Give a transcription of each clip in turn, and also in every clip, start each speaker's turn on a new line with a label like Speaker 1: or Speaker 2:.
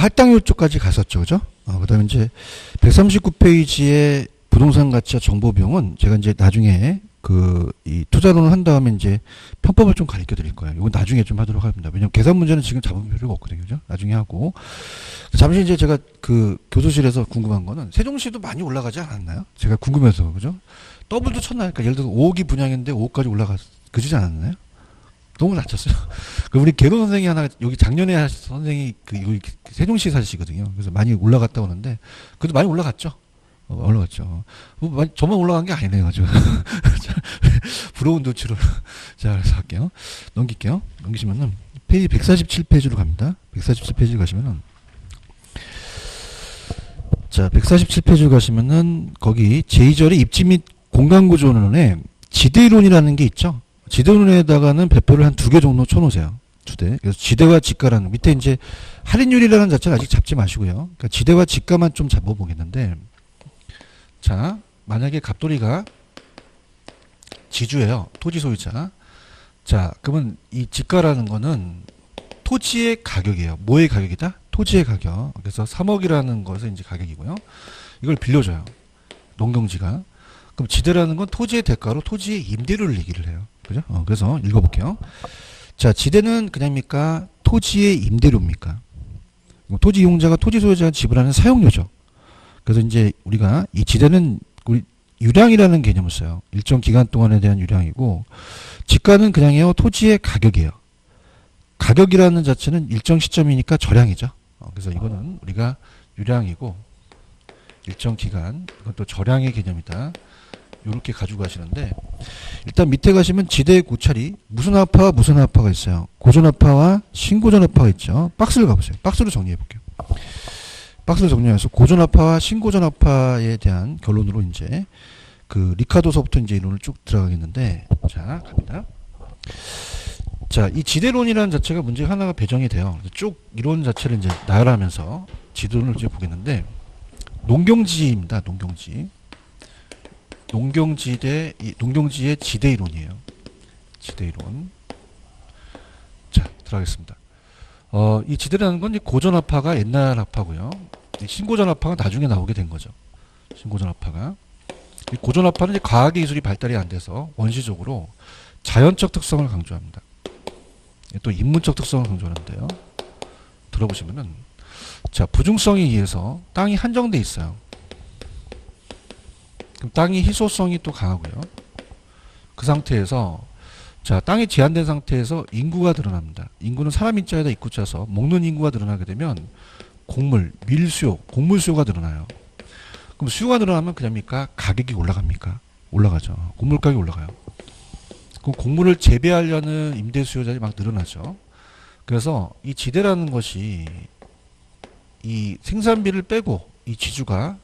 Speaker 1: 할당률 쪽까지 갔었죠. 그죠? 그 다음에 이제 139페이지의 부동산 가치와 정보 비용은 제가 이제 나중에 이 투자론을 한 다음에 이제 편법을 좀 가르쳐 드릴 거예요. 이건 나중에 좀 하도록 합니다. 왜냐면 계산 문제는 지금 잡을 필요가 없거든요. 그죠? 나중에 하고. 잠시 이제 제가 교수실에서 궁금한 거는 세종시도 많이 올라가지 않았나요? 제가 궁금해서. 그죠? 더블도 쳤나요? 그러니까 예를 들어서 5억이 분양인데 5억까지 그러지 않았나요? 너무 낮췄어요. 우리 개로 선생이 하나, 여기 작년에 하신 선생이 여기 세종시 사시거든요. 그래서 많이 올라갔다 오는데, 그래도 많이 올라갔죠? 올라갔죠. 저만 올라간 게 아니네요. 지금. 부러운 도치로. 자, 그래서 할게요. 넘길게요. 넘기시면은, 페이지 147페이지로 갑니다. 147페이지 가시면은, 자, 147페이지로 가시면은, 거기 제2절의 입지 및 공간구조론에 지대이론이라는 게 있죠. 지대론에다가는 배표를 한 2개 정도 쳐놓으세요. 2대. 그래서 지대와 지가라는, 밑에 이제 할인율이라는 자체를 아직 잡지 마시고요. 그러니까 지대와 지가만 좀 잡아보겠는데, 자, 만약에 갑돌이가 지주예요. 토지 소유자. 자, 그러면 이 지가라는 거는 토지의 가격이에요. 뭐의 가격이다? 토지의 가격. 그래서 3억이라는 것은 이제 가격이고요. 이걸 빌려줘요. 농경지가. 그럼 지대라는 건 토지의 대가로 토지의 임대료를 얘기를 해요. 그죠? 그래서 읽어볼게요. 자, 지대는 그냥입니까? 토지의 임대료입니까? 토지 이용자가 토지 소유자가 지불하는 사용료죠. 그래서 이제 우리가 이 지대는 우리 유량이라는 개념을 써요. 일정 기간 동안에 대한 유량이고, 지가는 그냥요 토지의 가격이에요. 가격이라는 자체는 일정 시점이니까 저량이죠. 그래서 이거는 우리가 유량이고, 일정 기간, 이것도 저량의 개념이다. 이렇게 가지고 가시는데, 일단 밑에 가시면 지대의 고찰이 무슨 아파와 무슨 아파가 있어요. 고전 아파와 신고전 아파가 있죠. 박스를 가보세요. 박스로 정리해 볼게요. 박스를 정리해서 고전 아파와 신고전 아파에 대한 결론으로 이제 리카도서부터 이제 이론을 쭉 들어가겠는데, 자, 갑니다. 자, 이 지대론이라는 자체가 문제 하나가 배정이 돼요. 쭉 이론 자체를 이제 나열하면서 지도론을 이제 보겠는데, 농경지입니다. 농경지. 농경지의 지대이론이에요. 지대이론. 자, 들어가겠습니다. 이 지대라는 건 고전 아파가 옛날 아파고요. 신고전 아파가 나중에 나오게 된 거죠. 신고전 아파가. 이 고전 아파는 이제 과학의 기술이 발달이 안 돼서 원시적으로 자연적 특성을 강조합니다. 또 인문적 특성을 강조하는데요. 들어보시면은, 자, 부중성에 의해서 땅이 한정돼 있어요. 그럼 땅이 희소성이 또 강하고요. 그 상태에서, 자, 땅이 제한된 상태에서 인구가 늘어납니다. 인구는 사람 인자에다 입구 짜서 먹는 인구가 늘어나게 되면 밀수요, 곡물 수요가 늘어나요. 그럼 수요가 늘어나면 그냥입니까? 가격이 올라갑니까? 올라가죠. 곡물 가격이 올라가요. 그럼 곡물을 재배하려는 임대 수요자들이 막 늘어나죠. 그래서 이 지대라는 것이 이 생산비를 빼고 이 지주가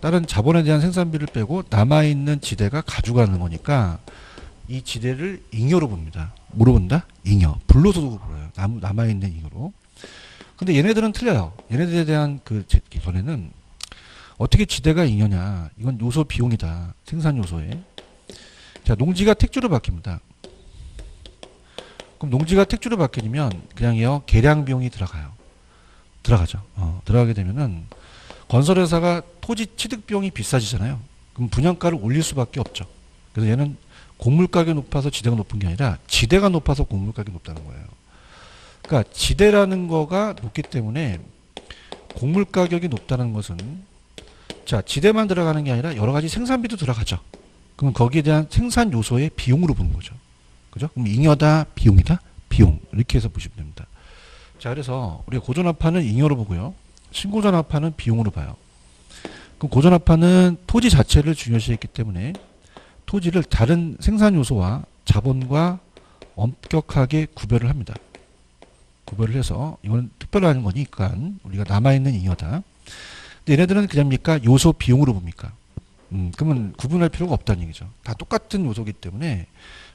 Speaker 1: 다른 자본에 대한 생산비를 빼고 남아있는 지대가 가져가는 거니까 이 지대를 잉여로 봅니다. 뭐로 본다? 잉여. 불로소득으로 불어요. 남아있는 잉여로. 근데 얘네들은 틀려요. 얘네들에 대한 견해는 어떻게 지대가 잉여냐. 이건 요소 비용이다. 생산 요소에. 자, 농지가 택지로 바뀝니다. 그럼 농지가 택지로 바뀌면 그냥요 계량 비용이 들어가죠. 들어가게 되면은 건설회사가 토지 취득 비용이 비싸지잖아요. 그럼 분양가를 올릴 수밖에 없죠. 그래서 얘는 곡물 가격이 높아서 지대가 높은 게 아니라 지대가 높아서 곡물 가격이 높다는 거예요. 그러니까 지대라는 거가 높기 때문에 곡물 가격이 높다는 것은, 자, 지대만 들어가는 게 아니라 여러 가지 생산비도 들어가죠. 그럼 거기에 대한 생산 요소의 비용으로 보는 거죠. 그죠? 그럼 잉여다, 비용이다, 비용. 이렇게 해서 보시면 됩니다. 자, 그래서 우리가 고전압파는 잉여로 보고요. 신고전압파는 비용으로 봐요. 그럼 고전압파는 토지 자체를 중요시했기 때문에 토지를 다른 생산 요소와 자본과 엄격하게 구별을 합니다. 구별을 해서 이건 특별한 거니까 우리가 남아있는 잉여다. 근데 얘네들은 그냥입니까? 요소 비용으로 봅니까? 그러면 구분할 필요가 없다는 얘기죠. 다 똑같은 요소이기 때문에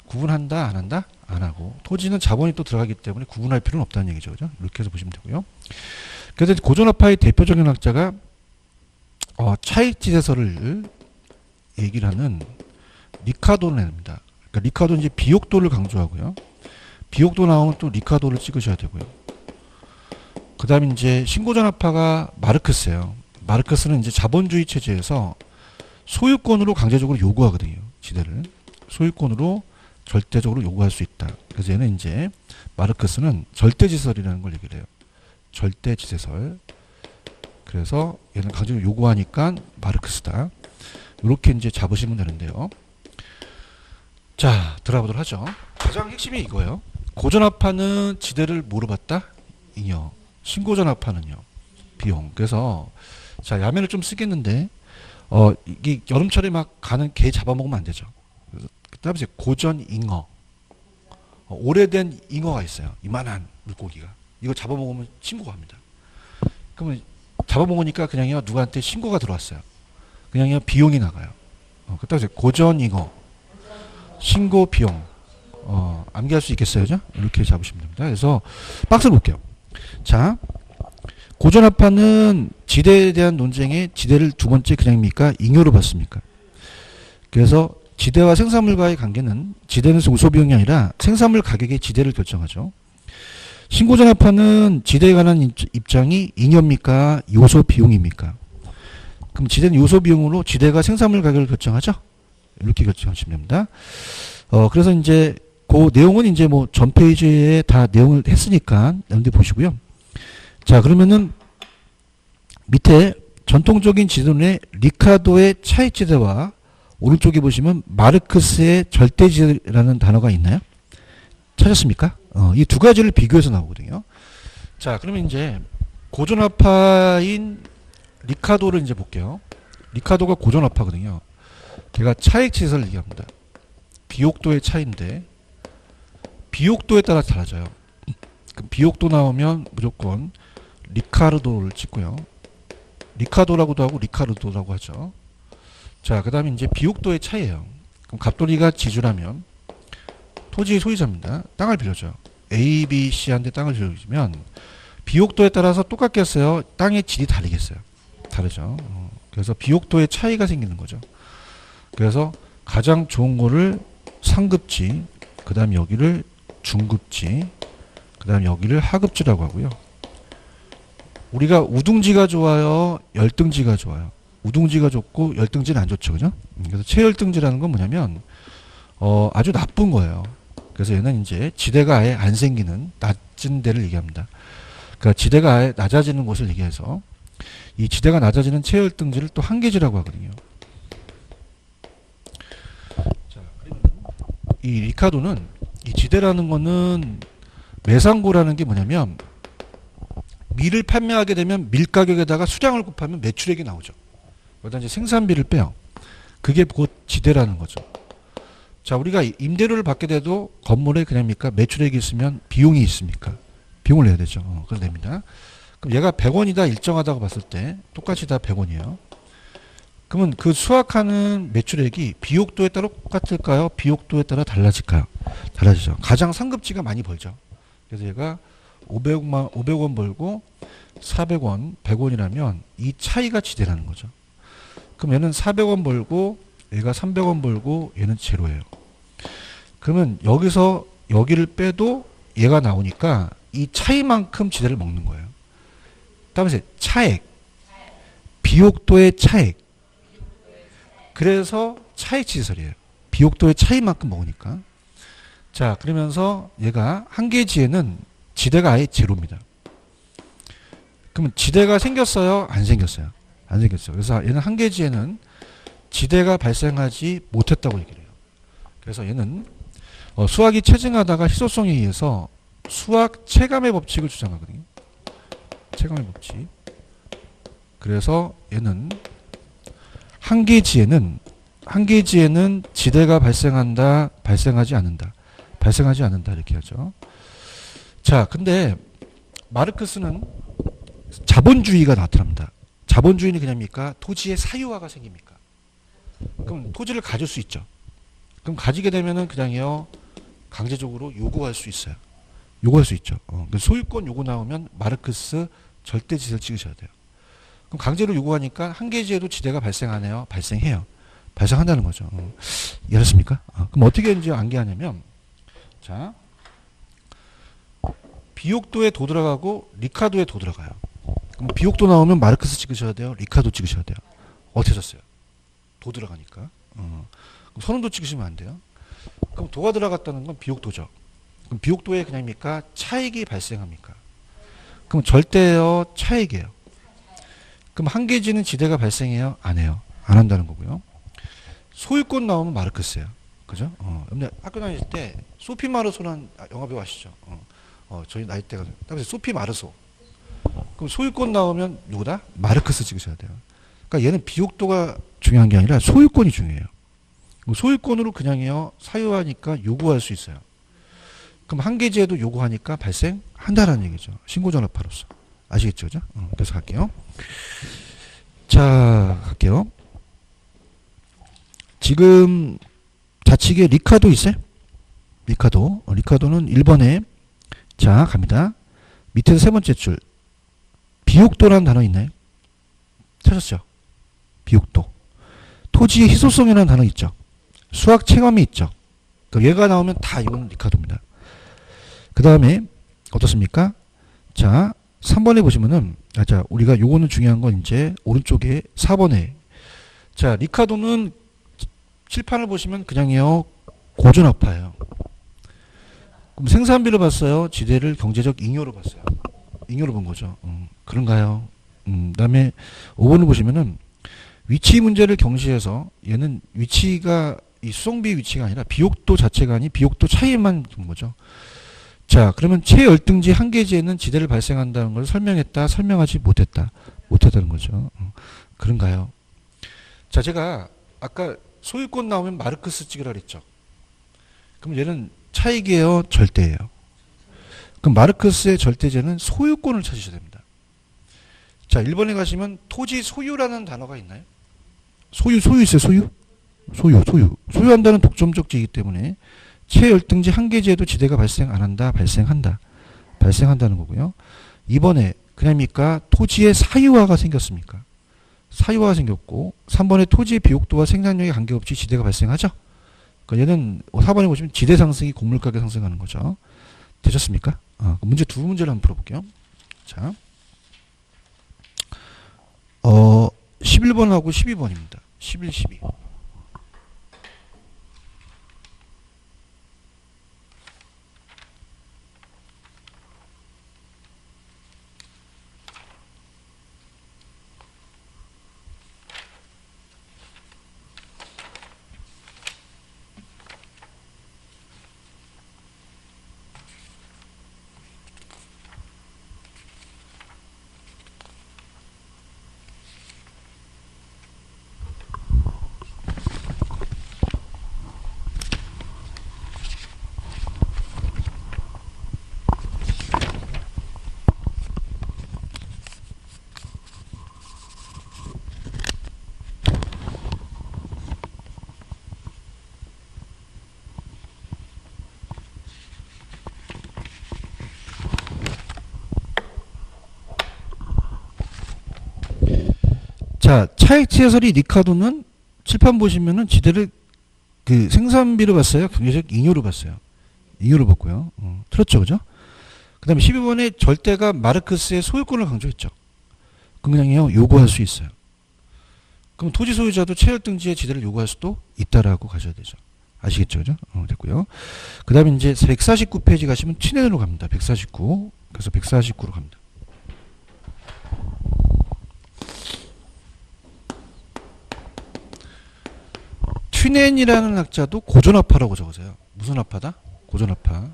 Speaker 1: 구분한다, 안 한다? 안 하고. 토지는 자본이 또 들어가기 때문에 구분할 필요는 없다는 얘기죠. 그죠? 이렇게 해서 보시면 되고요. 그래서 고전압파의 대표적인 학자가 차익지대설을 얘기를 하는 리카도입니다. 그러니까 리카도는 이제 비옥도를 강조하고요. 비옥도 나오면 또 리카도를 찍으셔야 되고요. 그 다음에 이제 신고전압파가 마르크스예요. 마르크스는 이제 자본주의 체제에서 소유권으로 강제적으로 요구하거든요. 지대를. 소유권으로 절대적으로 요구할 수 있다. 그래서 얘는 이제 마르크스는 절대지설이라는 걸 얘기를 해요. 절대지대설. 그래서 얘는 강제적으로 요구하니까 마르크스다. 이렇게 이제 잡으시면 되는데요. 자, 들어가보도록 하죠. 가장 핵심이 이거예요. 고전압파는 지대를 뭐로 받다? 잉여. 신고전압파는요. 비용. 그래서 자, 야매를 좀 쓰겠는데 이게 여름철에 막 가는 게 잡아먹으면 안 되죠. 그다음에 이제 고전 잉어. 오래된 잉어가 있어요. 이만한 물고기가. 이거 잡아먹으면 신고합니다. 그러면 잡아먹으니까 그냥요 누구한테 신고가 들어왔어요. 그냥요 비용이 나가요. 그다음에 이제 고전 잉어. 신고 비용. 암기할 수 있겠어요, 그죠? 이렇게 잡으시면 됩니다. 그래서 박스를 볼게요. 자, 고전압파는 지대에 대한 논쟁에 지대를 두 번째 그냥입니까? 잉여로 봤습니까? 그래서 지대와 생산물과의 관계는 지대는 우소비용이 아니라 생산물 가격의 지대를 결정하죠. 신고전압파는 지대에 관한 입장이 잉여입니까? 요소비용입니까? 그럼 지대는 요소비용으로 지대가 생산물 가격을 결정하죠? 이렇게 결정하시면 됩니다. 그래서 이제 그 내용은 이제 뭐 전 페이지에 다 내용을 했으니까 여러분들 보시고요. 자, 그러면은 밑에 전통적인 지도론의 리카도의 차익지대와 오른쪽에 보시면 마르크스의 절대지대라는 단어가 있나요? 찾았습니까? 이 두 가지를 비교해서 나오거든요. 자, 그러면 이제 고전압파인 리카도를 이제 볼게요. 리카도가 고전압파거든요. 걔가 차익지대를 얘기합니다. 비옥도의 차이인데 비옥도에 따라 달라져요. 그럼 비옥도 나오면 무조건 리카르도를 찍고요. 리카도라고도 하고 리카르도라고 하죠. 자, 그 다음에 이제 비옥도의 차이예요. 그럼 갑돌이가 지주라면 토지의 소유자입니다. 땅을 빌려줘요. A, B, C한테 땅을 빌려주면 비옥도에 따라서 똑같겠어요? 땅의 질이 다르겠어요? 다르죠. 그래서 비옥도의 차이가 생기는 거죠. 그래서 가장 좋은 거를 상급지, 그 다음 여기를 중급지, 그 다음 여기를 하급지라고 하고요. 우리가 우등지가 좋아요? 열등지가 좋아요? 우등지가 좋고 열등지는 안 좋죠. 그죠? 그래서 최열등지라는 건 뭐냐면 아주 나쁜 거예요. 그래서 얘는 이제 지대가 아예 안 생기는 낮은 데를 얘기합니다. 그러니까 지대가 아예 낮아지는 곳을 얘기해서 이 지대가 낮아지는 최열등지를 또 한계지라고 하거든요. 자, 이 리카도는 이 지대라는 거는 매상고라는 게 뭐냐면 밀을 판매하게 되면 밀 가격에다가 수량을 곱하면 매출액이 나오죠. 여기다 이제 생산비를 빼요. 그게 곧 지대라는 거죠. 자, 우리가 임대료를 받게 돼도 건물에 그냥입니까? 매출액이 있으면 비용이 있습니까? 비용을 내야 되죠. 그래서 냅니다. 그럼 얘가 100원이다 일정하다고 봤을 때 똑같이 다 100원이에요. 그러면 그 수확하는 매출액이 비옥도에 따라 똑같을까요? 비옥도에 따라 달라질까요? 달라지죠. 가장 상급지가 많이 벌죠. 그래서 얘가 500원 벌고 400원, 100원이라면 이 차이가 지대라는 거죠. 그럼 얘는 400원 벌고 얘가 300원 벌고 얘는 제로예요. 그러면 여기서 여기를 빼도 얘가 나오니까 이 차이만큼 지대를 먹는 거예요. 다음에 차액, 비옥도의 차액. 그래서 차익지대설이에요. 비옥도의 차이만큼 먹으니까. 자, 그러면서 얘가 한계지에는 지대가 아예 제로입니다. 그러면 지대가 생겼어요? 안 생겼어요? 안 생겼어요. 그래서 얘는 한계지에는 지대가 발생하지 못했다고 얘기를 해요. 그래서 얘는 수학이 체증하다가 희소성에 의해서 수학 체감의 법칙을 주장하거든요. 체감의 법칙. 그래서 얘는 한계지에는 지대가 발생한다, 발생하지 않는다. 발생하지 않는다 이렇게 하죠. 자, 근데 마르크스는 자본주의가 나타납니다. 자본주의는 그냥입니까? 토지의 사유화가 생깁니까? 그럼 토지를 가질 수 있죠. 그럼 가지게 되면은 그냥요 강제적으로 요구할 수 있어요. 요구할 수 있죠. 소유권 요구 나오면 마르크스 절대지대를 찍으셔야 돼요. 그럼 강제로 요구하니까 한계지에도 지대가 발생하네요. 발생해요. 발생한다는 거죠. 이해하셨습니까? 그럼 어떻게 이제 암기하냐면, 자, 비옥도에 도 들어가고 리카도에 도 들어가요. 그럼 비옥도 나오면 마르크스 찍으셔야 돼요. 리카도 찍으셔야 돼요. 어떻게 졌어요? 도 들어가니까. 그럼 선운도 찍으시면 안 돼요. 그럼 도가 들어갔다는 건 비옥도죠. 그럼 비옥도에 그냥입니까? 차익이 발생합니까? 그럼 절대요 차익이에요. 그럼 한계지는 지대가 발생해요? 안 해요? 안 한다는 거고요. 소유권 나오면 마르크스예요. 그죠? 근데 학교 다닐 때 소피 마르소라는 영화 배우 아시죠? 저희 나이 때가 딱 소피 마르소. 그럼 소유권 나오면 누구다? 마르크스 찍으셔야 돼요. 그러니까 얘는 비옥도가 중요한 게 아니라 소유권이 중요해요. 소유권으로 그냥요 사유하니까 요구할 수 있어요. 그럼 한계지에도 요구하니까 발생한다라는 얘기죠. 신고전압파로서. 아시겠죠? 그죠? 그래서 갈게요. 자, 갈게요. 지금 좌측에 리카도 있어요? 리카도는 1번에 자, 갑니다. 밑에서 세 번째 줄. 비옥도라는 단어 있나요? 찾았죠? 비옥도. 토지의 희소성이라는 단어 있죠? 수학 체감이 있죠? 얘가 나오면 다 이건 리카도입니다. 그 다음에 어떻습니까? 자, 3번에 보시면은 자, 우리가 요거는 중요한 건 이제 오른쪽에 4번에 자, 리카도는 칠판을 보시면 그냥요 고전압파예요. 그럼 생산비를 봤어요? 지대를 경제적 잉여로 봤어요? 잉여로 본 거죠. 그런가요? 그다음에 5번을 보시면은 위치 문제를 경시해서 얘는 위치가 이 수송비 위치가 아니라 비옥도 자체가 아닌 비옥도 차이만 본 거죠. 자, 그러면 최열등지 한계지에는 지대를 발생한다는 걸 설명했다, 설명하지 못했다. 못했다는 거죠. 그런가요? 자, 제가 아까 소유권 나오면 마르크스 찍으라 그랬죠. 그럼 얘는 차익이에요, 절대예요. 그럼 마르크스의 절대제는 소유권을 찾으셔야 됩니다. 자, 1번에 가시면 토지 소유라는 단어가 있나요? 소유 있어요, 소유? 소유한다는 독점적지이기 때문에 최열등지 한계지에도 지대가 발생 안 한다, 발생한다. 발생한다는 거고요. 2번에 그냥입니까? 토지의 사유화가 생겼습니까? 사유화가 생겼고 3번에 토지의 비옥도와 생산력에 관계없이 지대가 발생하죠. 그러니까 얘는 4번에 보시면 지대 상승이 곡물가격 상승하는 거죠. 되셨습니까? 문제 두 문제를 한번 풀어볼게요. 자, 11번하고 12번입니다. 11, 12. 자, 차익지해설이 리카도는 칠판 보시면은 지대를 그 생산비로 봤어요? 경제적 잉여로 봤어요? 잉여로 봤고요. 틀렸죠, 그죠? 그 다음에 12번에 절대가 마르크스의 소유권을 강조했죠. 그럼 그냥요, 요구할 수 있어요. 그럼 토지 소유자도 최열등지의 지대를 요구할 수도 있다라고 가셔야 되죠. 아시겠죠, 그죠? 됐고요. 그 다음에 이제 149페이지 가시면 튜넨으로 갑니다. 149. 그래서 149로 갑니다. 튜넨이라는 학자도 고전압파라고 적으세요. 무슨 압파다? 고전압파.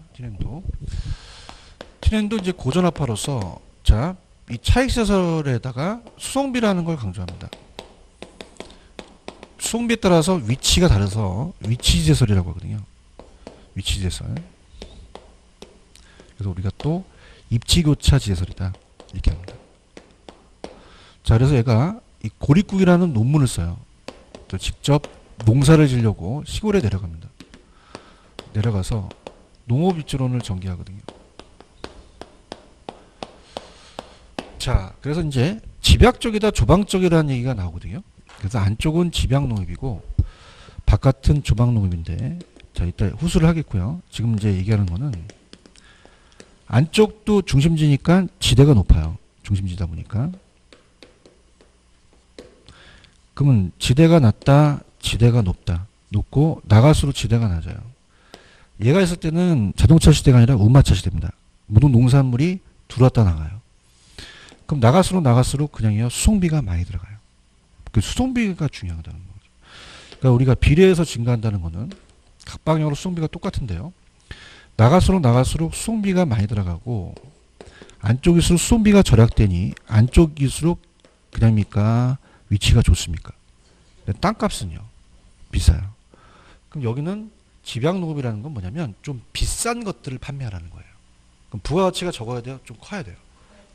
Speaker 1: 튜넨도 이제 고전압파로서 자, 이 차익시설에다가 수송비라는 걸 강조합니다. 수송비에 따라서 위치가 다르서 위치지대설이라고 하거든요. 위치지대설. 그래서 우리가 또 입지교차 지대설이다 이렇게 합니다. 자, 그래서 얘가 이 고립국이라는 논문을 써요. 또 직접 농사를 지려고 시골에 내려갑니다. 내려가서 농업입지론을 전개하거든요. 자, 그래서 이제 집약적이다 조방적이라는 얘기가 나오거든요. 그래서 안쪽은 집약농업이고 바깥은 조방농업인데 자, 이따 후수를 하겠고요. 지금 이제 얘기하는 거는 안쪽도 중심지니까 지대가 높아요. 중심지다 보니까. 그러면 지대가 낮다, 지대가 높다. 높고 나갈수록 지대가 낮아요. 얘가 있을 때는 자동차 시대가 아니라 운마차 시대입니다. 모든 농산물이 들어왔다 나가요. 그럼 나갈수록 그냥요 수송비가 많이 들어가요. 그 수송비가 중요하다는 거죠. 그러니까 우리가 비례해서 증가한다는 거는 각 방향으로 수송비가 똑같은데요. 나갈수록 수송비가 많이 들어가고 안쪽일수록 수송비가 절약되니 안쪽일수록 그냥입니까? 위치가 좋습니까? 땅값은요 비싸요. 그럼 여기는 집약농업이라는 건 뭐냐면 좀 비싼 것들을 판매하라는 거예요. 그럼 부가가치가 적어야 돼요? 좀 커야 돼요?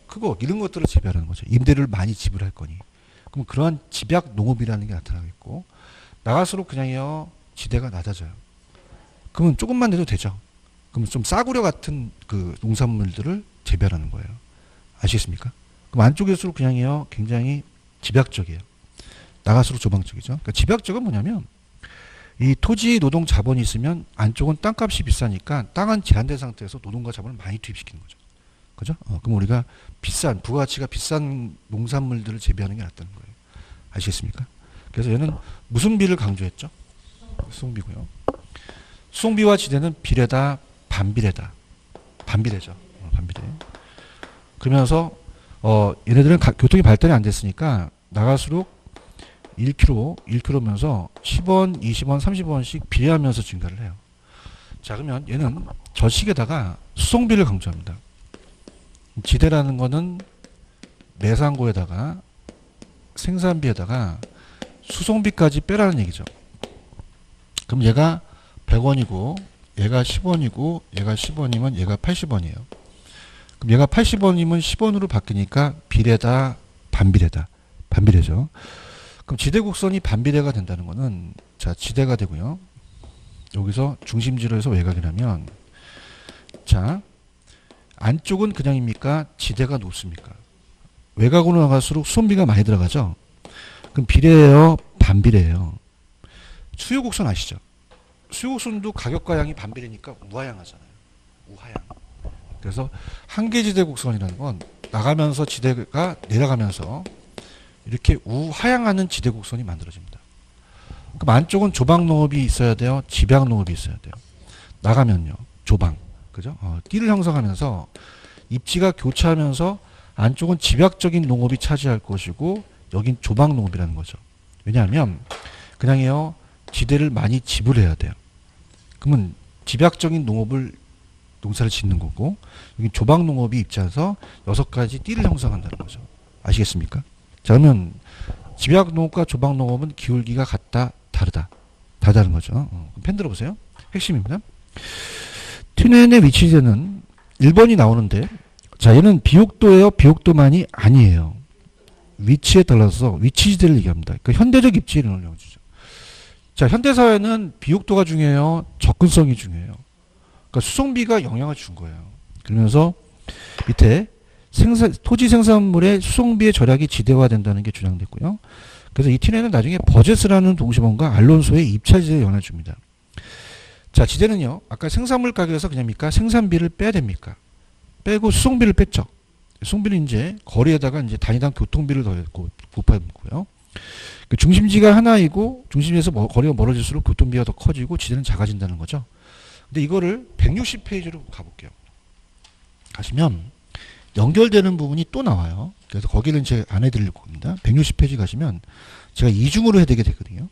Speaker 1: 크고 이런 것들을 재배하라는 거죠. 임대료를 많이 지불할 거니. 그럼 그러한 집약농업이라는 게 나타나겠고 나갈수록 그냥요 지대가 낮아져요. 그러면 조금만 내도 되죠. 그럼 좀 싸구려 같은 그 농산물들을 재배하라는 거예요. 아시겠습니까? 그럼 안쪽일수록 그냥요 굉장히 집약적이에요. 나갈수록 조방적이죠. 그러니까 집약적은 뭐냐면 이 토지 노동 자본이 있으면 안쪽은 땅값이 비싸니까 땅은 제한된 상태에서 노동과 자본을 많이 투입시키는 거죠. 그죠? 그럼 우리가 비싼 부가가치가 비싼 농산물들을 재배하는 게 낫다는 거예요. 아시겠습니까? 그래서 얘는 무슨 비를 강조했죠? 수송비고요. 수송비와 지대는 비례다, 반비례다. 반비례죠. 반비례. 그러면서 얘네들은 교통이 발달이 안 됐으니까 나갈수록 1km면서 10원, 20원, 30원씩 비례하면서 증가를 해요. 자, 그러면 얘는 저식에다가 수송비를 강조합니다. 지대라는 거는 매상고에다가 생산비에다가 수송비까지 빼라는 얘기죠. 그럼 얘가 100원이고 얘가 10원이고 얘가 10원이면 얘가 80원이에요. 그럼 얘가 80원이면 10원으로 바뀌니까 비례다, 반비례다. 반비례죠. 그럼 지대곡선이 반비례가 된다는 거는 자 지대가 되고요. 여기서 중심지로 해서 외곽이라면 자 안쪽은 그냥입니까? 지대가 높습니까? 외곽으로 나갈수록 수송비가 많이 들어가죠. 그럼 비례예요? 반비례예요? 수요곡선 아시죠? 수요곡선도 가격과 양이 반비례니까 우하향하잖아요. 우하향. 그래서 한계지대 곡선이라는 건 나가면서 지대가 내려가면서 이렇게 우하향하는 지대 곡선이 만들어집니다. 그럼 안쪽은 조방농업이 있어야 돼요? 집약농업이 있어야 돼요? 나가면요. 조방. 그죠? 띠를 형성하면서 입지가 교차하면서 안쪽은 집약적인 농업이 차지할 것이고 여긴 조방농업이라는 거죠. 왜냐하면 그냥요 지대를 많이 지불해야 돼요. 그러면 집약적인 농사를 짓는 거고 여기 조방농업이 입지해서 6가지 띠를 형성한다는 거죠. 아시겠습니까? 자, 그러면 집약농업과 조방농업은 기울기가 같다, 다르다. 다르다는 거죠. 펜 들어보세요. 핵심입니다. 튜넨의 위치지대는 1번이 나오는데 자 얘는 비옥도예요? 비옥도만이 아니에요. 위치에 따라서 위치지대를 얘기합니다. 그러니까 현대적 입지를 알려주죠. 자 현대사회는 비옥도가 중요해요? 접근성이 중요해요? 그러니까 수송비가 영향을 준 거예요. 그러면서 밑에 토지 생산물의 수송비의 절약이 지대화된다는 게 주장됐고요. 그래서 이 튜넨은 나중에 버제스라는 동심원과 알론소의 입찰지대에 영향을 줍니다. 자, 지대는요, 아까 생산물 가격에서 그냥입니까? 생산비를 빼야 됩니까? 빼고 수송비를 뺐죠. 수송비는 이제 거리에다가 이제 단위당 교통비를 더했고, 부파했고요. 그 중심지가 하나이고, 중심지에서 거리가 멀어질수록 교통비가 더 커지고, 지대는 작아진다는 거죠. 근데 이거를 160페이지로 가볼게요. 가시면, 연결되는 부분이 또 나와요. 그래서 거기는 제가 안 해드릴 겁니다. 160페이지 가시면, 제가 이중으로 해야 되게 되거든요.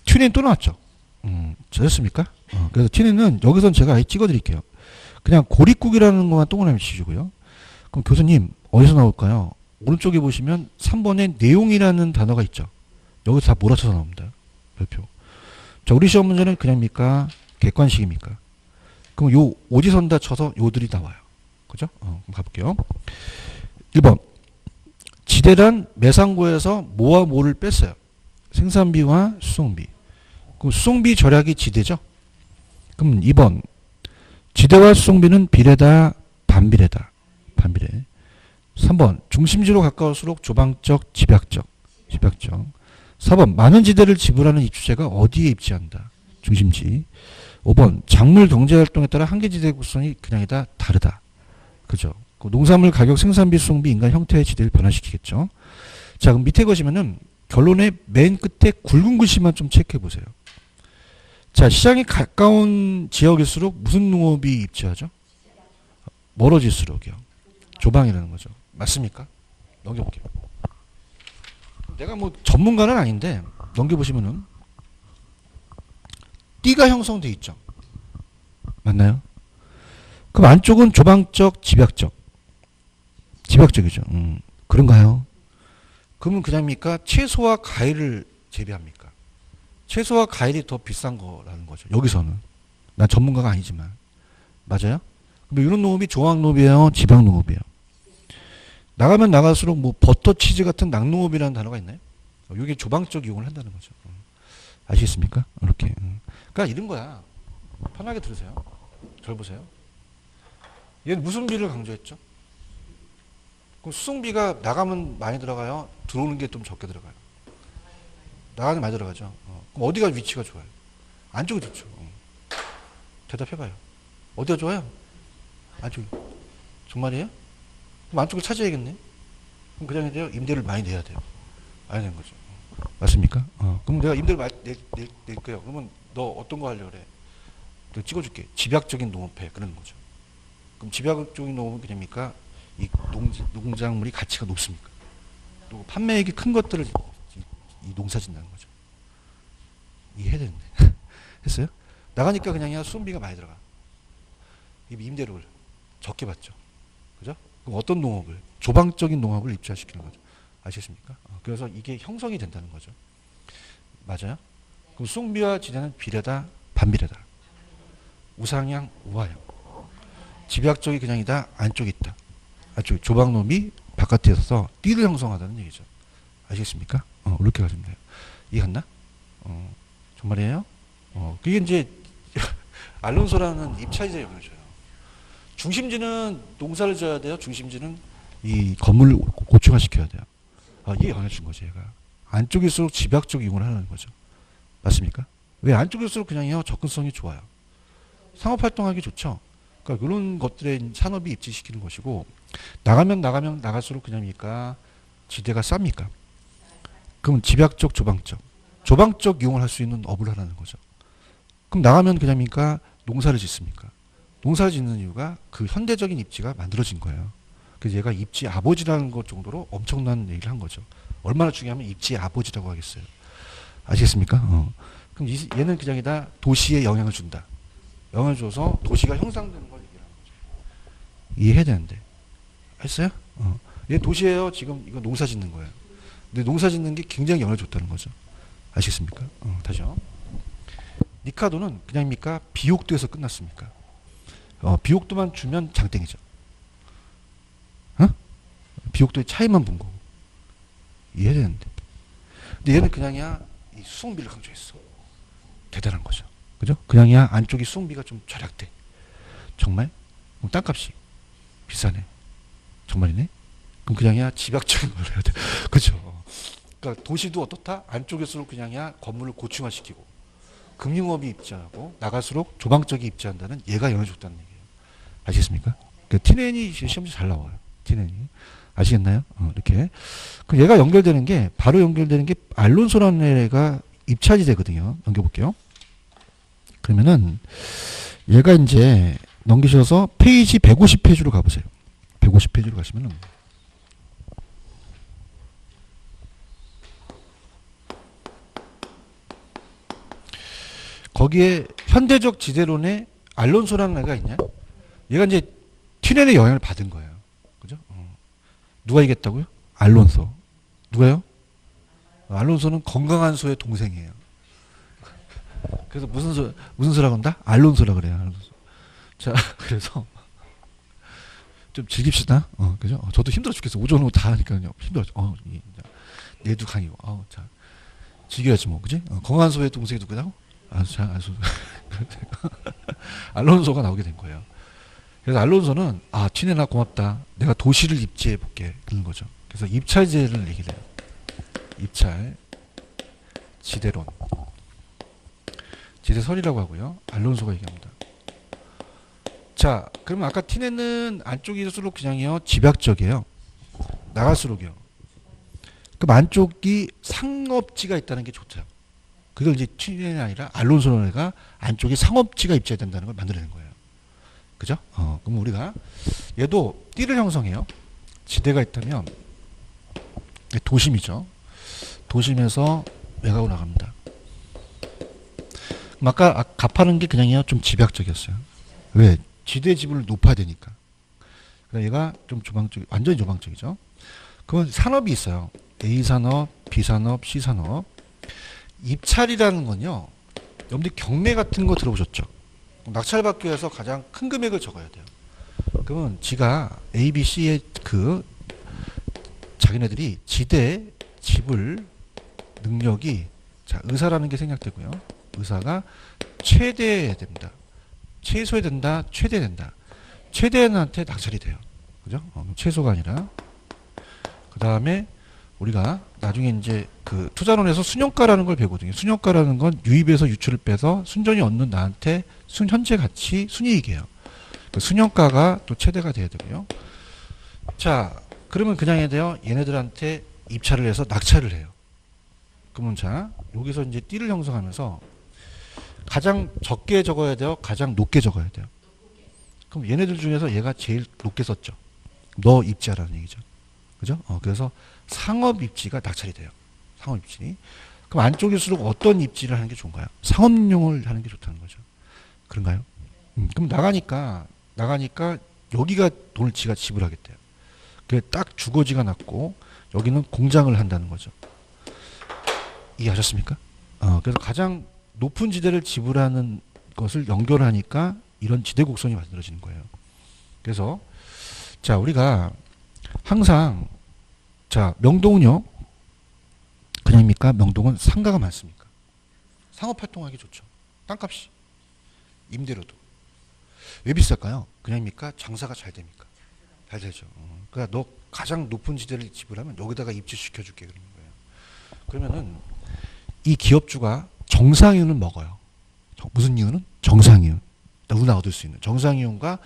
Speaker 1: 튜닝 또 나왔죠. 잘했습니까? 그래서 튜닝은 여기선 제가 아예 찍어드릴게요. 그냥 고립국이라는 것만 동그라미 치시고요. 그럼 교수님 어디서 나올까요? 오른쪽에 보시면 3번에 내용이라는 단어가 있죠. 여기서 다 몰아쳐서 나옵니다. 별표. 자, 우리 시험 문제는 그냥입니까? 객관식입니까? 그럼 요 오지선다 쳐서 요들이 나와요. 그죠? 그럼 가볼게요. 1번 지대란 매상고에서 뭐와 뭐를 뺐어요? 생산비와 수송비. 그럼 수송비 절약이 지대죠? 그럼 2번 지대와 수송비는 비례다, 반비례다. 반비례. 3번 중심지로 가까울수록 조방적, 집약적. 4번 많은 지대를 지불하는 입주자가 어디에 입지한다? 중심지. 5번 작물 경제 활동에 따라 한계지대 구성이 그냥이다 다르다. 그죠? 그 농산물 가격, 생산비, 수송비, 인간 형태의 지대를 변화시키겠죠. 자, 그럼 밑에 보시면은 결론의 맨 끝에 굵은 글씨만 좀 체크해 보세요. 자, 시장이 가까운 지역일수록 무슨 농업이 입지하죠? 멀어질수록이요. 조방이라는 거죠. 맞습니까? 넘겨볼게요. 내가 뭐 전문가는 아닌데 넘겨보시면은 띠가 형성돼 있죠. 맞나요? 그럼 안쪽은 조방적, 집약적. 집약적이죠. 그런가요? 그러면 그냥입니까? 채소와 과일을 재배합니까? 채소와 과일이 더 비싼 거라는 거죠. 여기서는. 난 전문가가 아니지만. 맞아요? 그럼 이런 농업이 조항농업이에요? 집약농업이에요? 나가면 나갈수록 뭐 버터, 치즈 같은 낙농업이라는 단어가 있나요? 이게 조방적 이용을 한다는 거죠. 아시겠습니까? 이렇게. 그러니까 이런 거야. 편하게 들으세요. 잘 보세요. 얘는 무슨 비를 강조했죠? 그럼 수송비가 나가면 많이 들어가요? 들어오는 게 좀 적게 들어가요? 나가면 많이 들어가죠. 그럼 어디가 위치가 좋아요? 안쪽이 좋죠. 대답해봐요. 어디가 좋아요? 안쪽이. 정말이에요? 그럼 안쪽을 찾아야겠네. 그럼 그냥 이제 임대를 많이 내야 돼요. 많이 내는 거죠. 맞습니까? 그럼 내가 임대를 많이 낼 거예요. 그러면 너 어떤 거 하려고 그래? 내가 찍어줄게. 집약적인 농업해. 그러는 거죠. 그럼 집약적인 농업은 그냥입니까? 이 농작물이 가치가 높습니까? 또 판매액이 큰 것들을 이 농사 짓는다는 거죠. 이해해야 되는데. 했어요? 나가니까 그냥 수송비가 많이 들어가. 임대료를 적게 받죠. 그죠? 그럼 어떤 농업을? 조방적인 농업을 입지시키는 거죠. 아시겠습니까? 그래서 이게 형성이 된다는 거죠. 맞아요? 그럼 수송비와 지대는 비례다, 반비례다. 우상향, 우하향. 집약적이 그냥이다, 안쪽에 있다. 안쪽에 조방농업이 바깥에 있어서 띠를 형성하다는 얘기죠. 아시겠습니까? 이렇게 가시면 돼요. 이해갔나? 정말이에요? 그게 이제 알론소라는 입차이제 영역을 줘요. 중심지는 농사를 져야 돼요. 중심지는 이 건물을 고층화시켜야 돼요. 이게 영향을 준 거죠, 얘가. 안쪽일수록 집약적 이용을 하는 거죠. 맞습니까? 왜 안쪽일수록 그냥요, 접근성이 좋아요. 상업활동하기 좋죠. 그러니까 이런 것들에 산업이 입지시키는 것이고, 나가면 나갈수록 그냥입니까? 지대가 쌉니까? 그럼 집약적, 조방적. 조방적 이용을 할 수 있는 업을 하라는 거죠. 그럼 나가면 그냥입니까? 농사를 짓습니까? 농사를 짓는 이유가 그 현대적인 입지가 만들어진 거예요. 그래서 얘가 입지 아버지라는 것 정도로 엄청난 얘기를 한 거죠. 얼마나 중요하면 입지 아버지라고 하겠어요. 아시겠습니까? 그럼 얘는 그냥이다 도시에 영향을 준다. 영향을 줘서 도시가 형성되는 걸 얘기하는 거죠. 이해해야 되는데. 했어요? 얘 도시예요. 지금 이거 농사 짓는 거예요. 근데 농사 짓는 게 굉장히 영향을 줬다는 거죠. 아시겠습니까? 다시요. 니카도는 그냥입니까? 비옥도에서 끝났습니까? 비옥도만 주면 장땡이죠. 비옥도의 차이만 본 거고. 이해해야 되는데. 근데 얘는 그냥이야, 이 수송비를 강조했어. 대단한 거죠. 그죠? 그냥이야, 안쪽이 수송비가 좀 절약돼. 정말? 그럼 땅값이 비싸네. 정말이네? 그럼 그냥이야, 집약적인 걸 해야 돼. 그죠? 그러니까 도시도 어떻다? 안쪽일수록 그냥이야, 건물을 고층화시키고, 금융업이 입지하고, 나갈수록 조방적이 입지한다는 얘가 영향을 줬다는 얘기예요. 아시겠습니까? 그러니까 T9이 시험지 잘 나와요. T9이. 아시겠나요? 이렇게. 그럼 얘가 연결되는 게, 바로 연결되는 게 알론소라는 애가 입찰이 되거든요. 넘겨볼게요. 그러면은, 얘가 이제 넘기셔서 페이지 150페이지로 가보세요. 150페이지로 가시면은, 거기에 현대적 지대론에 알론소라는 애가 있냐? 얘가 이제 T9의 영향을 받은 거예요. 그죠? 누가 이겼다고요? 알론소. 누가요? 알론소는 건강한 소의 동생이에요. 그래서 무슨 소라고 한다? 알론소라 그래요. 알론소. 자, 그래서 좀 즐깁시다. 그죠? 저도 힘들어 죽겠어. 오전 오후 다 하니까요. 힘들어. 뇌도 강이고. 자, 즐겨야지 뭐, 그지? 건강한 소의 동생이 누구냐고? 알론소가 나오게 된 거예요. 그래서 알론소는 티네나 고맙다. 내가 도시를 입지해 볼게. 그런 거죠. 그래서 입찰제를 얘기를 해요. 입찰 지대론. 지대설이라고 하고요. 알론소가 얘기합니다. 자, 그러면 아까 티네는 안쪽일수록 그냥요 집약적이에요. 나갈수록이요. 그럼 안쪽이 상업지가 있다는 게 좋죠. 그걸 이제 티네는 아니라 알론소가 안쪽에 상업지가 입자해야 된다는 걸 만들어낸 거예요. 그죠? 그럼 우리가 얘도 띠를 형성해요. 지대가 있다면 도심이죠. 도심에서 외곽으로 나갑니다. 그럼 아까 갑하는 게 그냥요 좀 집약적이었어요. 왜? 지대 지분을 높아야 되니까. 그러니까 얘가 좀 조방적, 완전히 조방적이죠. 그건 산업이 있어요. A 산업, B 산업, C 산업. 입찰이라는 건요. 여러분들 경매 같은 거 들어보셨죠? 낙찰받기 위해서 가장 큰 금액을 적어야 돼요. 그러면 지가 A, B, C의 그 자기네들이 지대 지불 능력이 자 의사라는 게 생략되고요. 의사가 최대해야 됩니다. 최소해야 된다, 최대해야 된다. 최대한한테 낙찰이 돼요. 그죠? 최소가 아니라. 그 다음에 우리가 나중에 이제 그 투자론에서 순영가라는 걸 배우거든요. 순영가라는 건 유입에서 유출을 빼서 순전히 얻는 나한테 현재 가치 순이익이에요. 그 순영가가 또 최대가 돼야 되고요. 자, 그러면 그냥 해야 돼요. 얘네들한테 입찰을 해서 낙찰을 해요. 그러면 자, 여기서 이제 띠를 형성하면서 가장 적게 적어야 돼요? 가장 높게 적어야 돼요? 그럼 얘네들 중에서 얘가 제일 높게 썼죠. 너 입지하라는 얘기죠. 그죠? 그래서 상업 입지가 낙찰이 돼요. 상업 입지. 그럼 안쪽일수록 어떤 입지를 하는 게 좋은가요? 상업용을 하는 게 좋다는 거죠. 그런가요? 그럼 나가니까 여기가 돈을 지가 지불하겠대요. 그게 딱 주거지가 낮고 여기는 공장을 한다는 거죠. 이해하셨습니까? 그래서 가장 높은 지대를 지불하는 것을 연결하니까 이런 지대 곡선이 만들어지는 거예요. 그래서 자 우리가 항상 자 명동은요 그냥입니까? 명동은 상가가 많습니까? 상업활동하기 좋죠. 땅값이 임대료도 왜 비쌀까요? 그냥입니까? 장사가 잘 됩니까? 잘 되죠. 그러니까 너 가장 높은 지대를 지불하면 여기다가 입주시켜줄게 그러는 거예요. 그러면은 이 기업주가 정상이윤을 먹어요. 무슨 이유는? 정상이윤. 누구나 얻을 수 있는 정상이윤과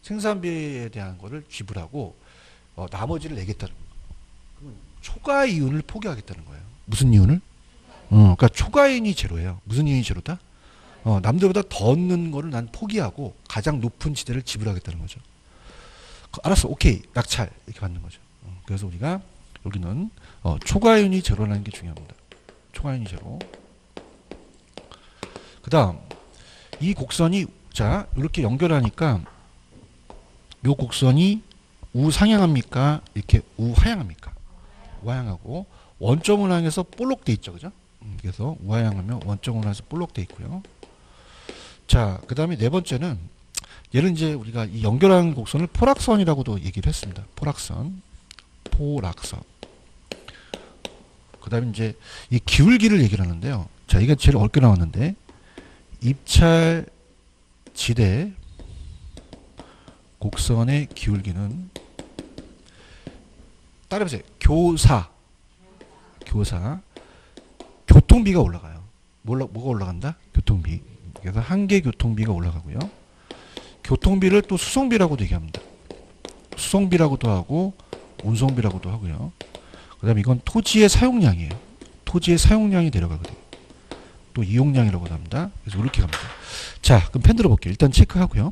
Speaker 1: 생산비에 대한 거를 지불하고 나머지를 내겠다는 거예요. 그러면 초과 이윤을 포기하겠다는 거예요. 무슨 이윤을? 그러니까 초과이윤이 제로예요. 무슨 이윤이 제로다? 남들보다 더 얻는 거를 난 포기하고 가장 높은 지대를 지불하겠다는 거죠. 알았어, 오케이, 낙찰 이렇게 받는 거죠. 그래서 우리가 여기는 초과이윤이 제로라는 게 중요합니다. 초과이윤이 제로. 그 다음 이 곡선이 자 이렇게 연결하니까 이 곡선이 우상향합니까? 이렇게 우하향합니까? 우하향하고 원점을 향해서 볼록돼 있죠, 그죠? 그래서 우하향하면 원점을 향해서 볼록돼 있고요. 자, 그 다음에 네 번째는 얘는 이제 우리가 이 연결하는 곡선을 포락선이라고도 얘기를 했습니다. 포락선. 그 다음에 이제 이 기울기를 얘기를 하는데요. 자, 이게 제일 어렵게 나왔는데 입찰 지대 곡선의 기울기는 따라해보세요. 교사 교통비가 올라가요. 뭐가 올라간다? 교통비. 그래서 한계 교통비가 올라가고요. 교통비를 또 수송비라고도 얘기합니다. 수송비라고도 하고 운송비라고도 하고요. 그 다음에 이건 토지의 사용량이에요. 토지의 사용량이 내려가거든요. 또 이용량이라고 합니다. 그래서 이렇게 갑니다. 자, 그럼 펜 들어볼게요. 일단 체크하고요.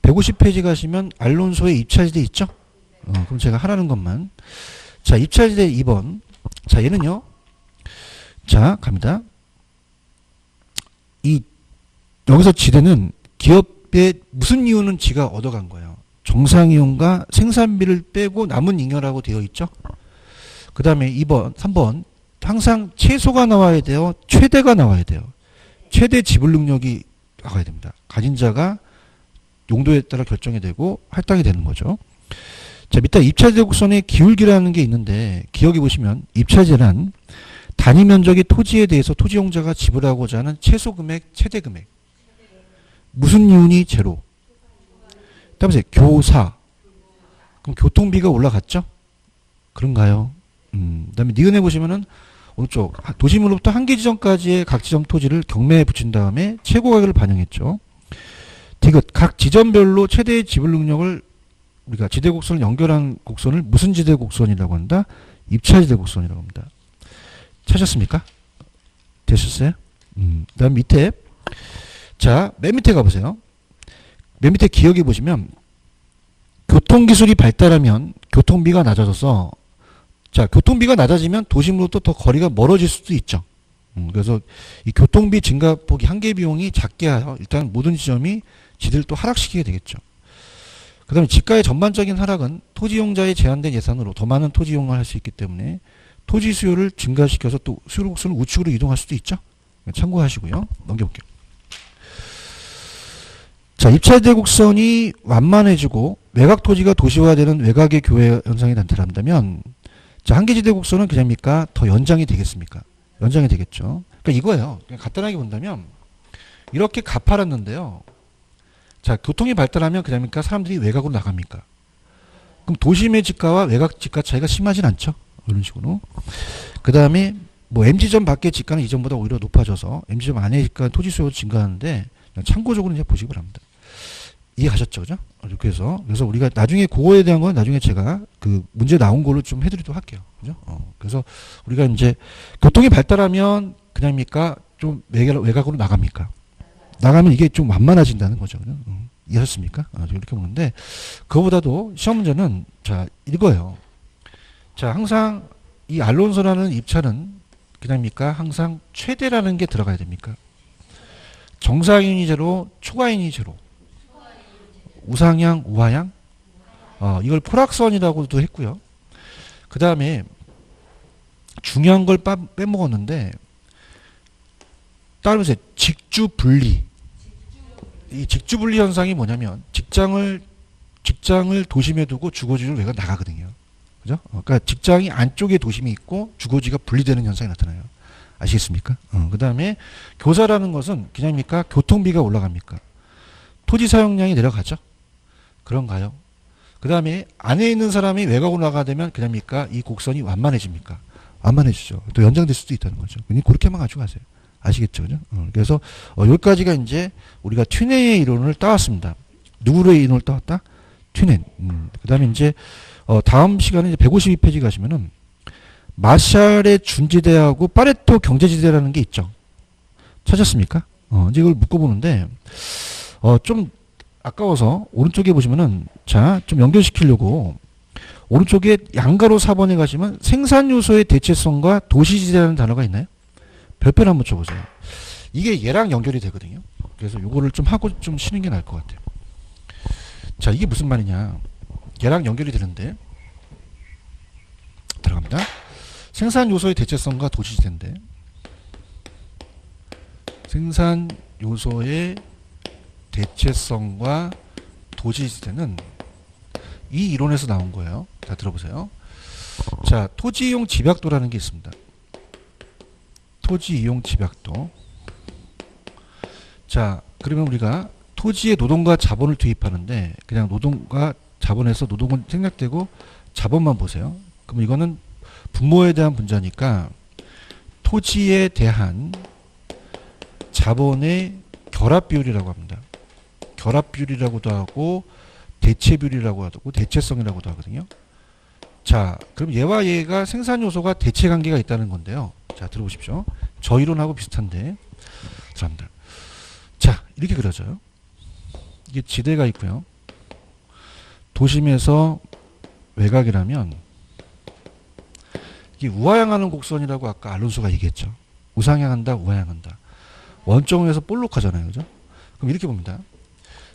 Speaker 1: 150페이지 가시면 알론소의 입찰지대 있죠? 그럼 제가 하라는 것만. 자, 입찰지대 2번. 자, 얘는요. 자, 갑니다. 여기서 지대는 기업의 무슨 이유는 지가 얻어간 거예요. 정상이용과 생산비를 빼고 남은 잉여라고 되어 있죠? 그 다음에 2번, 3번. 항상 최소가 나와야 돼요. 최대가 나와야 돼요. 최대 지불 능력이 나와야 됩니다. 가진 자가 용도에 따라 결정이 되고 할당이 되는 거죠. 자, 밑에 입찰지대 곡선의 기울기라는 게 있는데 기억해 보시면 입찰제란 단위 면적의 토지에 대해서 토지용자가 지불하고자 하는 최소 금액, 최대 금액. 무슨 이윤이 제로? 다음에 교사. 그럼 교통비가 올라갔죠? 그런가요? 그다음에 니은에 보시면은 오른쪽 도심으로부터 한계 지점까지의 각 지점 토지를 경매에 붙인 다음에 최고 가격을 반영했죠. 디귿 각 지점별로 최대의 지불 능력을 우리가 지대 곡선을 연결한 곡선을 무슨 지대 곡선이라고 한다? 입차 지대 곡선이라고 합니다. 찾았습니까? 되셨어요? 그다음 밑에 자, 맨 밑에 가보세요. 맨 밑에 기억해 보시면 교통기술이 발달하면 교통비가 낮아져서 자, 교통비가 낮아지면 도심으로부터 더 거리가 멀어질 수도 있죠. 그래서 이 교통비 증가폭이 한계 비용이 작게 하여 일단 모든 지점이 지대를 또 하락시키게 되겠죠. 그 다음에 지가의 전반적인 하락은 토지 이용자의 제한된 예산으로 더 많은 토지 이용을 할 수 있기 때문에 토지 수요를 증가시켜서 또 수요 곡선을 우측으로 이동할 수도 있죠. 참고하시고요. 넘겨볼게요. 자, 입차지대 곡선이 완만해지고 외곽 토지가 도시화되는 외곽의 교외 현상이 나타난다면 자, 한계지대 곡선은 그냥입니까? 더 연장이 되겠습니까? 연장이 되겠죠. 그러니까 이거예요. 그냥 간단하게 본다면 이렇게 가파랐는데요. 자, 교통이 발달하면 그냥입니까? 사람들이 외곽으로 나갑니까? 그럼 도심의 지가와 외곽 지가 차이가 심하진 않죠. 이런 식으로. 그 다음에 뭐 M지점 밖의 지가는 이전보다 오히려 높아져서 M지점 안의 지가 토지 수요가 증가하는데 참고적으로 이제 보시기 바랍니다. 이해가셨죠? 그죠? 이렇게 해서 그래서 우리가 나중에 그거에 대한 건 나중에 제가 그 문제 나온 걸로 좀 해드리도록 할게요. 그죠? 그래서 우리가 이제 교통이 발달하면 그냥입니까? 좀 외곽으로 나갑니까? 나가면 이게 좀 완만해진다는 거죠. 그죠? 이해하셨습니까? 이렇게 보는데 그거보다도 시험 문제는 자, 이거예요. 자, 항상 이 알론소라는 입찰은 그냥입니까? 항상 최대라는 게 들어가야 됩니까? 정사인이 제로, 초과인이 제로. 우상향, 우하향? 이걸 포락선이라고도 했고요. 그 다음에 중요한 걸 빼먹었는데 따라보세요. 직주분리. 이 직주분리 현상이 뭐냐면 직장을 도심에 두고 주거지를 외곽 나가거든요. 그죠? 그러니까 직장이 안쪽에 도심이 있고 주거지가 분리되는 현상이 나타나요. 아시겠습니까? 그 다음에 교사라는 것은 그냥입니까? 교통비가 올라갑니까? 토지 사용량이 내려가죠? 그런가요? 그 다음에 안에 있는 사람이 외곽으로 나가게 되면 그냥입니까? 이 곡선이 완만해집니까? 완만해지죠. 또 연장될 수도 있다는 거죠. 그렇게만 가지고 가세요. 아시겠죠? 그죠? 그래서 여기까지가 이제 우리가 튜넨의 이론을 따왔습니다. 누구의 이론을 따왔다? 튜넨. 그 다음에 이제 다음 시간에 이제 152페이지 가시면은 마샬의 준지대하고 파레토 경제지대라는 게 있죠. 찾았습니까? 이제 이걸 묶어보는데 좀 아까워서 오른쪽에 보시면은 자, 좀 연결시키려고 오른쪽에 양가로 4번에 가시면 생산요소의 대체성과 도시지대라는 단어가 있나요? 별표를 한번 쳐보세요. 이게 얘랑 연결이 되거든요. 그래서 요거를 좀 하고 좀 쉬는 게 나을 것 같아요. 자, 이게 무슨 말이냐. 얘랑 연결이 되는데 들어갑니다. 생산요소의 대체성과 도시지대인데 생산요소의 대체성과 도시지대는 이 이론에서 나온 거예요. 자, 들어보세요. 자, 토지이용 집약도라는 게 있습니다. 토지이용 집약도. 자, 그러면 우리가 토지에 노동과 자본을 투입하는데 그냥 노동과 자본에서 노동은 생략되고 자본만 보세요. 그럼 이거는 분모에 대한 분자니까 토지에 대한 자본의 결합 비율이라고 합니다. 결합 비율이라고도 하고 대체 비율이라고 하고 대체성이라고도 하거든요. 자, 그럼 얘와 얘가 생산 요소가 대체 관계가 있다는 건데요. 자, 들어보십시오. 저 이론하고 비슷한데 감사합니다. 자, 이렇게 그려져요. 이게 지대가 있고요. 도심에서 외곽이라면 이게 우하향하는 곡선이라고 아까 알론소가 얘기했죠. 우상향한다, 우하향한다. 원점에서 볼록하잖아요. 그죠? 그럼 이렇게 봅니다.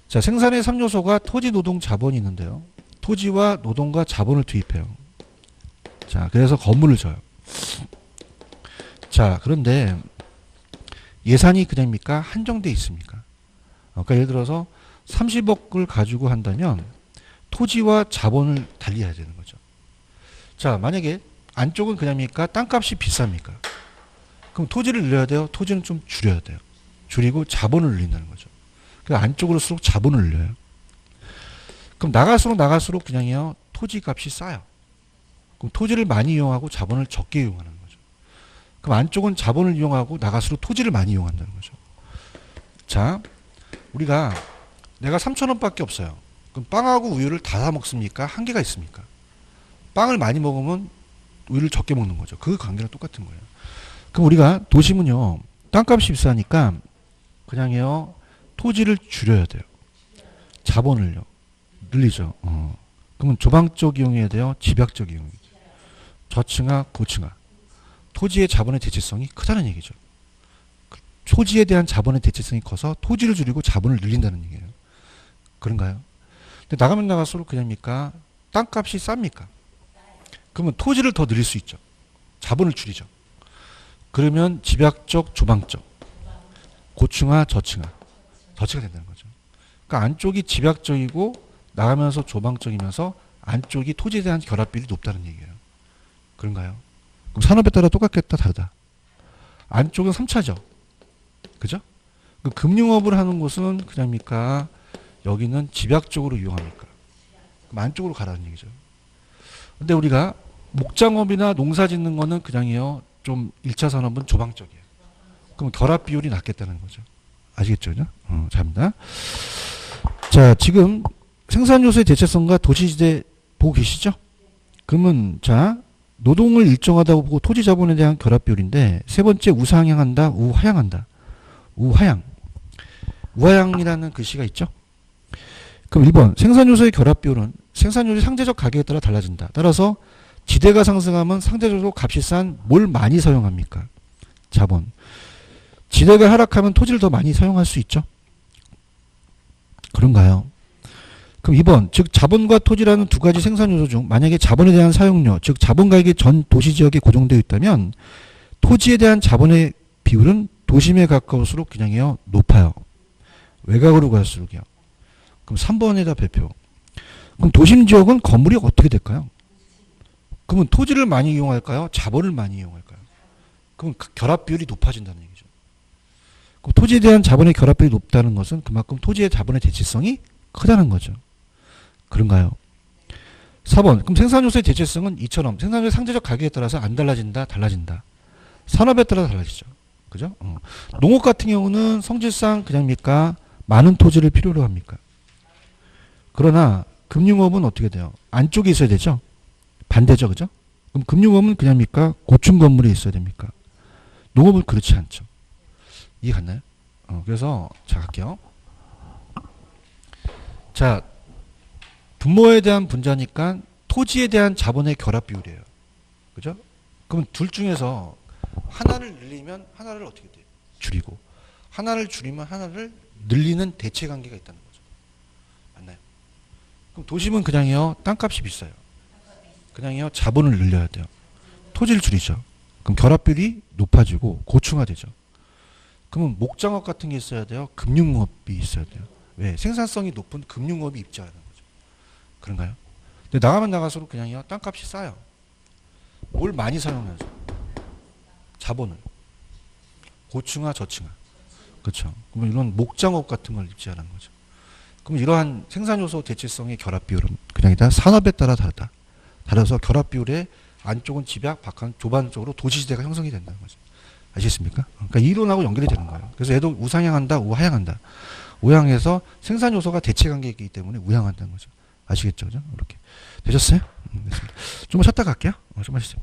Speaker 1: 자, 생산의 3요소가 토지, 노동, 자본이 있는데요. 토지와 노동과 자본을 투입해요. 자, 그래서 건물을 져요. 자, 그런데 예산이 그냥입니까? 한정돼 있습니까? 그러니까 예를 들어서 30억을 가지고 한다면 토지와 자본을 달리해야 되는 거죠. 자, 만약에 안쪽은 그냥입니까? 땅값이 비쌉니까? 그럼 토지를 늘려야 돼요? 토지는 좀 줄여야 돼요. 줄이고 자본을 늘린다는 거죠. 그러니까 안쪽으로쓸수록 자본을 늘려요. 그럼 나갈수록 그냥요 토지 값이 싸요. 그럼 토지를 많이 이용하고 자본을 적게 이용하는 거죠. 그럼 안쪽은 자본을 이용하고 나갈수록 토지를 많이 이용한다는 거죠. 자, 우리가 내가 3,000원밖에 없어요. 그럼 빵하고 우유를 다 사 먹습니까? 한계가 있습니까? 빵을 많이 먹으면 우유를 적게 먹는 거죠. 그 관계랑 똑같은 거예요. 그럼 우리가 도심은요, 땅값이 비싸니까 그냥요, 토지를 줄여야 돼요. 자본을요, 늘리죠. 그러면 조방적 이용해야 돼요? 집약적 이용해야 돼요? 저층화, 고층화. 토지의 자본의 대체성이 크다는 얘기죠. 토지에 대한 자본의 대체성이 커서 토지를 줄이고 자본을 늘린다는 얘기예요. 그런가요? 근데 나가면 나갈수록 그냥입니까? 땅값이 쌉니까? 그러면 토지를 더 늘릴 수 있죠. 자본을 줄이죠. 그러면 집약적, 조방적, 고층화, 저층화, 저층화 된다는 거죠. 그러니까 안쪽이 집약적이고 나가면서 조방적이면서 안쪽이 토지에 대한 결합비율이 높다는 얘기예요. 그런가요? 그럼 산업에 따라 똑같겠다, 다르다? 안쪽은 3차죠. 그죠? 그 금융업을 하는 곳은 그냥입니까? 여기는 집약적으로 이용합니까? 그럼 안쪽으로 가라는 얘기죠. 근데 우리가 목장업이나 농사 짓는 거는 그냥이요. 좀 1차 산업은 조방적이에요. 그럼 결합 비율이 낮겠다는 거죠. 아시겠죠? 그죠? 잘합니다. 자, 지금 생산 요소의 대체성과 도시지대 보고 계시죠? 그러면 자, 노동을 일정하다고 보고 토지 자본에 대한 결합 비율인데 세 번째 우상향한다, 우하향한다. 우하향. 우하향이라는 글씨가 있죠? 그럼 1번 생산 요소의 결합 비율은 생산 요소의 상대적 가격에 따라 달라진다. 따라서 지대가 상승하면 상대적으로 값이 싼 뭘 많이 사용합니까? 자본. 지대가 하락하면 토지를 더 많이 사용할 수 있죠? 그런가요? 그럼 2번 즉 자본과 토지라는 두 가지 생산 요소 중 만약에 자본에 대한 사용료 즉 자본 가격이 전 도시 지역에 고정되어 있다면 토지에 대한 자본의 비율은 도심에 가까울수록 그냥요 높아요. 외곽으로 갈수록이요. 그럼 3번에다 배표. 그럼 도심 지역은 건물이 어떻게 될까요? 그러면 토지를 많이 이용할까요? 자본을 많이 이용할까요? 그럼 결합 비율이 높아진다는 얘기죠. 그럼 토지에 대한 자본의 결합 비율이 높다는 것은 그만큼 토지의 자본의 대체성이 크다는 거죠. 그런가요? 4번. 그럼 생산 요소의 대체성은 이처럼 생산 요소의 상대적 가격에 따라서 안 달라진다, 달라진다. 산업에 따라 달라지죠. 그죠? 농업 같은 경우는 성질상 그냥입니까? 많은 토지를 필요로 합니까? 그러나 금융업은 어떻게 돼요? 안쪽에 있어야 되죠? 반대죠. 그죠? 그럼 금융업은 그냥입니까? 고층 건물에 있어야 됩니까? 농업은 그렇지 않죠. 이해 갔나요? 그래서 자 갈게요. 자, 분모에 대한 분자니까 토지에 대한 자본의 결합 비율이에요. 그죠? 그럼 둘 중에서 하나를 늘리면 하나를 어떻게 돼요? 줄이고 하나를 줄이면 하나를 늘리는 대체 관계가 있다는 거죠. 맞나요? 그럼 도심은 그냥요 땅값이 비싸요. 그냥요 자본을 늘려야 돼요. 토지를 줄이죠. 그럼 결합비율이 높아지고 고층화되죠. 그러면 목장업 같은 게 있어야 돼요. 금융업이 있어야 돼요. 왜? 생산성이 높은 금융업이 입지하는 거죠. 그런가요? 근데 나가면 나갈수록 그냥요 땅값이 싸요. 뭘 많이 사용하죠? 자본을. 고층화, 저층화. 그렇죠. 그러면 이런 목장업 같은 걸 입지하는 거죠. 그럼 이러한 생산요소 대체성의 결합 비율은 그냥이다 산업에 따라 다르다. 달라서 결합 비율의 안쪽은 집약, 바깥은 조반적으로 도시지대가 형성이 된다는 거죠. 아시겠습니까? 그러니까 이론하고 연결이 되는 거예요. 그래서 얘도 우상향한다, 우하향한다. 우향해서 생산 요소가 대체 관계이기 때문에 우향한다는 거죠. 아시겠죠? 그죠? 이렇게 되셨어요? 됐습니다. 좀만 쉬었다 갈게요. 좀만 쉬세요.